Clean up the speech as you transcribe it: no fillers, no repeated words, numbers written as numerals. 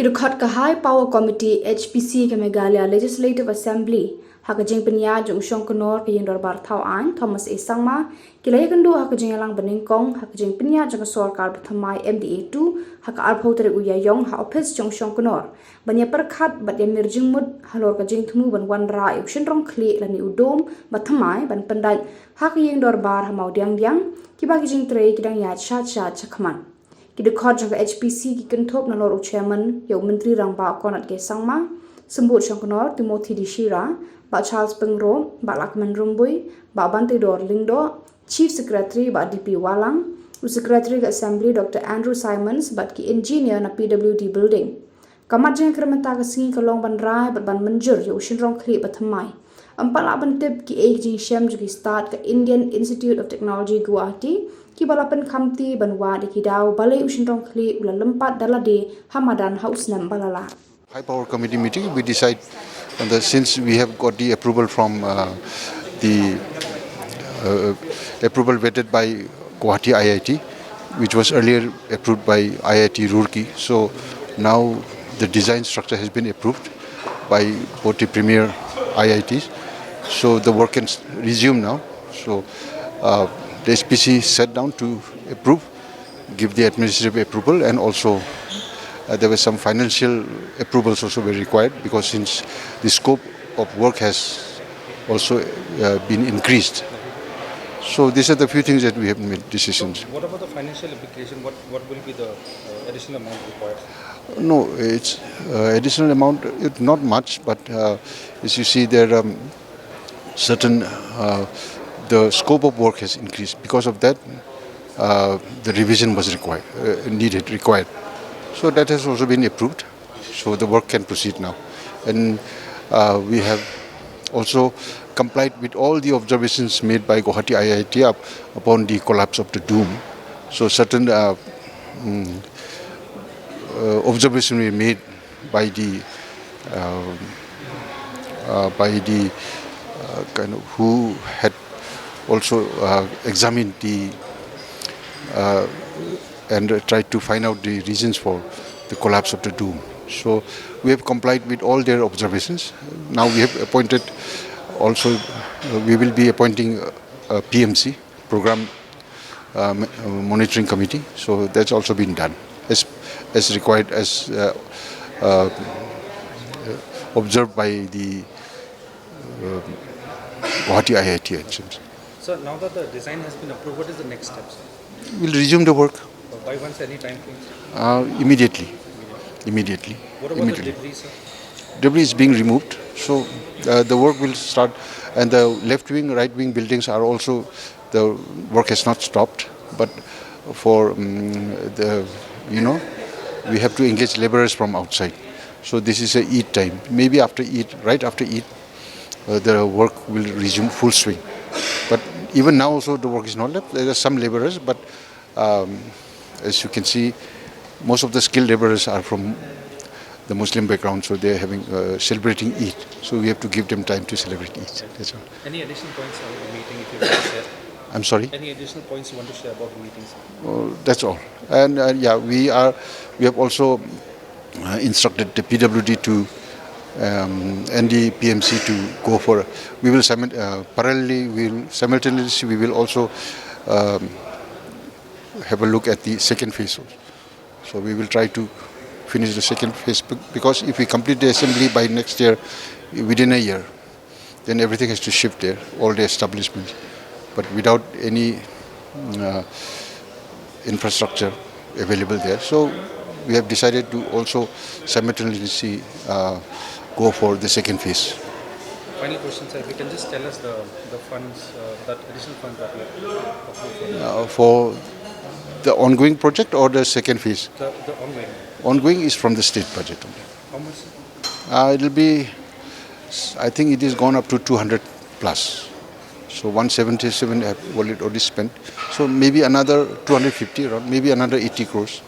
Kidukhat ka High Power Committee HPC ke Meghalaya Legislative Assembly hakajing penya jung shong konor ke yindor bar thau an Thomas A Sangma Iakynduh hakajing alang beningkong hakajing penya jung sorkar Bathymmai MDA2 haka arphau tere uyayong ha office jung shong konor banya perkhat bat yamir jingmut halor kajing thumu ban wan ra yu Shynrong kli lani udom Bathymmai ban pendat hakajing dor bar ha mau diang kibagi jing tre kidang ya chat chakman Kidukhat jang HPC ki kenthop na lor chairman yo menteri rang ba konat ke sangma sembut shongkonor Timothy Dishira ba Charles Pengro ba Lakman Rumbui ba Bante Dor Lingdo Chief Secretary ba DP Walang Secretary ke Assembly Dr. Andrew Simons ba ki engineer na PWD building kamat jang krementa ke singi kalong ban rai ban menjur yo Shynrong kli Bathymmai empat lak bentip ki jing shem juki start ke Indian Institute of Technology Guwahati ki balapan kamti banwa di kidau balai Shynrong kli ulah lempat dalade hamadan hausnam balala. High Power Committee meeting, we decide since we have got the approval from the approval vetted by Guwahati IIT, which was earlier approved by IIT Roorkee. So now the design structure has been approved by both the premier IITs. So the work can resume now. So the SPC sat down to approve, give the administrative approval, and also there were some financial approvals also were required because since the scope of work has also been increased. So these are the few things that we have made decisions. What about the financial implication? What will be the additional amount required? No, it's additional amount, not much, but as you see there certain the scope of work has increased. Because of that, the revision was required. So that has also been approved. So the work can proceed now. And we have also complied with all the observations made by Guwahati IIT upon the collapse of the dome. So certain observations were made by the kind of who had also examined the and tried to find out the reasons for the collapse of the dome. So we have complied with all their observations. Now we have appointed also, we will be appointing a PMC, Program Monitoring Committee. So that's also been done as required, as observed by the Guwahati IIT. So now that the design has been approved, what is the next step, sir? We'll resume the work. By once, any time frame? Immediately. What about the debris, sir? Debris is being removed, so the work will start. And the left wing, right wing buildings are also, the work has not stopped. But for we have to engage laborers from outside. So this is a Eid time. Maybe after Eid, right after Eid, the work will resume full swing. But even now also the work is not left. There are some laborers, but as you can see, most of the skilled laborers are from the Muslim background, so they are having celebrating Eid. So we have to give them time to celebrate Eid. That's all. Any additional points on the meeting if you want to share? I'm sorry? Any additional points you want to share about the meetings? That's all. And we have also instructed the PWD to and the PMC to go for. We will simultaneously we will also have a look at the second phase. So we will try to finish the second phase, because if we complete the assembly by next year, within a year, then everything has to shift there, all the establishments. But without any infrastructure available there, so we have decided to also simultaneously go for the second phase. Final question, sir. If you can just tell us the funds, that additional funds that we have approved for the ongoing project or the second phase? The ongoing. Ongoing is from the state budget only. How much? It will be, I think it is gone up to 200 plus. So 177 have already spent. So maybe another 250, or maybe another 80 crores.